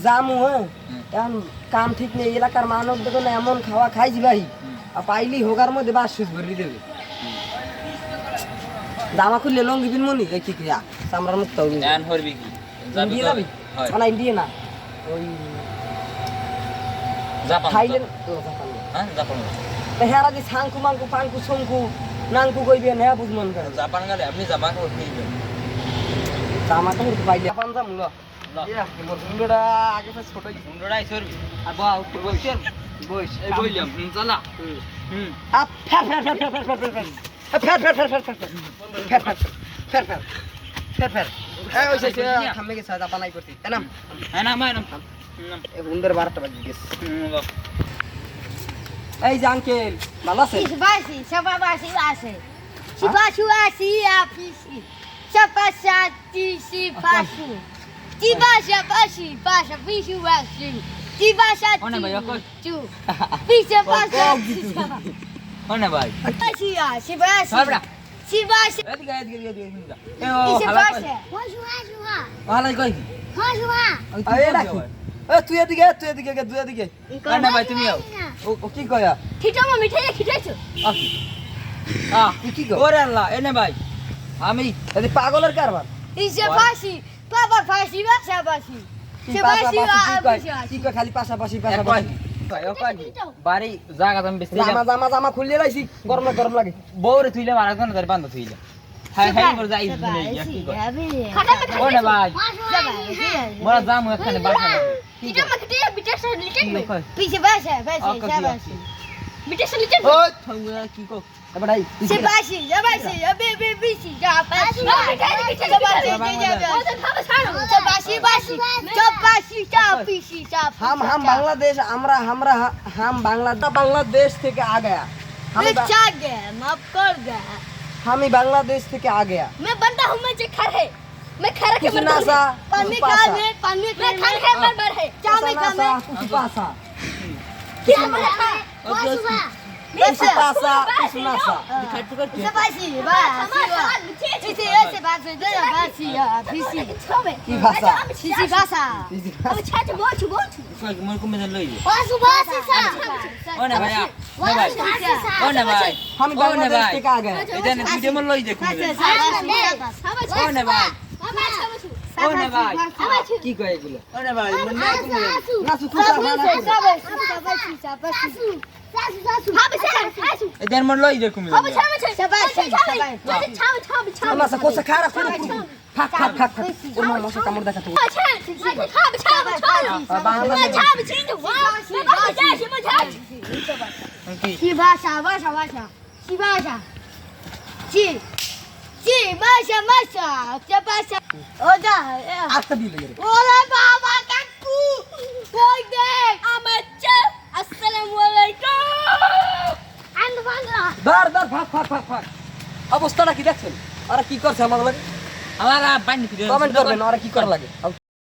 জামু হ্যাঁ এখন কাম ঠিক নেই এলাকার মানুষ দেখুন এমন খাওয়া খাইছি ভাই আর পাইলি হোগার মধ্যে বাস সুস ভরি দেবে জামা খুললে লঙ্গি বিন মনি এই কি কিয়া চামড়ার মুক্ত হবি জান হরবি কি ইন্ডিয়া যাবি না ইন্ডিয়া না ওই জাপান থাইল্যান্ড হ্যাঁ জাপান হেরা যে সাংকু মাংকু পাংকু সংকু নাংকু কইবে না বুঝমন করে জাপান গেলে আপনি জামা কাপড় কিনবেন জামা কাপড় তো পাইলে জাপান যাম ল মুন্ডটা আগে তো ছোটই মুন্ডরাই সরবি আর বা উঠতে বলছেন বইস এই বইলাম চালা আপ ফের ফের ফের ফের ফের ফের ফের ফের ফের ফের ফের ফের ফের ফের ফের এই ওই সে থামে গেছে জাপান নাই করতে তাই না হ্যাঁ না মাইনাম এই উন্দের 12টা বাজে গেছে এই যে আঙ্কেল ভালো আছে Sibasi, sababasi ase. Sibasu asi apisi. Sapasati sibasu. Sibasa pasi, pasa pisu asi. Sibasa Ona ba yoko? tu. Pisa pasa. কোনে ভাই Sibasi ya, sibasi. Sabra. Sibasi. এদিকে এদিকে এদিকে এ ও Sibasi. হালাই কই আরে রাখি এ তুই এদিকে তুই এদিকে কোনে ভাই তুমি আও ও কি কয়া Kita mau mitai kita. তুই কি কর ওরে আল্লাহ এনে ভাই আমি এদি পাগলের কারবার Sibasi. Papa pasi basa basi. Sibasi কি কয় খালি পাশাপাশি ভাই ও কই বাড়ি জায়গা তুমি বেশি জামা জামা জামা খুললে লাইছি গরম লাগে বউরে তুইলে মারা কোন ধরে বান্ধ তুইলে হ্যাঁ হ্যাঁ মোর যাই শুনে কি কর ওরে ভাই মোরা জামু এখানে বাসা Kita mau kita bicara sedikit. কি কই Bisa bahasa, bahasa, bahasa. Bicara sedikit. ওই থঙ্গা কি কো এবারে Sebasi, sebasi, be bisi, sebasi. Sebasi, basi, sebasi, sebisi, sebasi. हम बांग्लादेश हम बांग्लादेश থেকে आ गया बचा गया, माफ कर गया. हम ही बांग्लादेश থেকে आ गया मैं बनता हूँ मैं खड़े. मैं खड़ा के कुछ नासा, पानी कुछ पासा. पानी मैं खड़े है मर है. क्या मैं क्या मैं? पासा क्या मैं? कुछ पासा कुछ NASA Sebasi, basi. Isi, isi, basi, dia basi, bisi. কি ভাষা Sisi basa. কই মোর কমে লই Basu basi sa. ওনে ভাই ওনে ভাই हम बांग्लादेश থেকে आ गया এখানে ভিডিও মোর লই দেখুন ওনে ভাই ওনে ভাই কি কয় এগুলো ওনে ভাই মন না কমে নাসু কুসা এখানে মোর লই দেখুন নাসা কোসা খারা করে ফাক ফাক ফাক ওর মা মশা কামড় দেখা তো কি Sibasa, basa, basa. Sibasa. Si. Si, basa, basa. Sibasa. Oda. আস্তে দিলে রে Ola baba kaku. Boy dek. Amacha. Assalamualaikum. Anda bangla. দর ফাক ফাক ফাক ফাক অবস্থাটা কি দেখছেন ওরা কি করছে আমার লাগে আমার পানি ফিরে কমেন্ট করবেন ওরা কি করা লাগে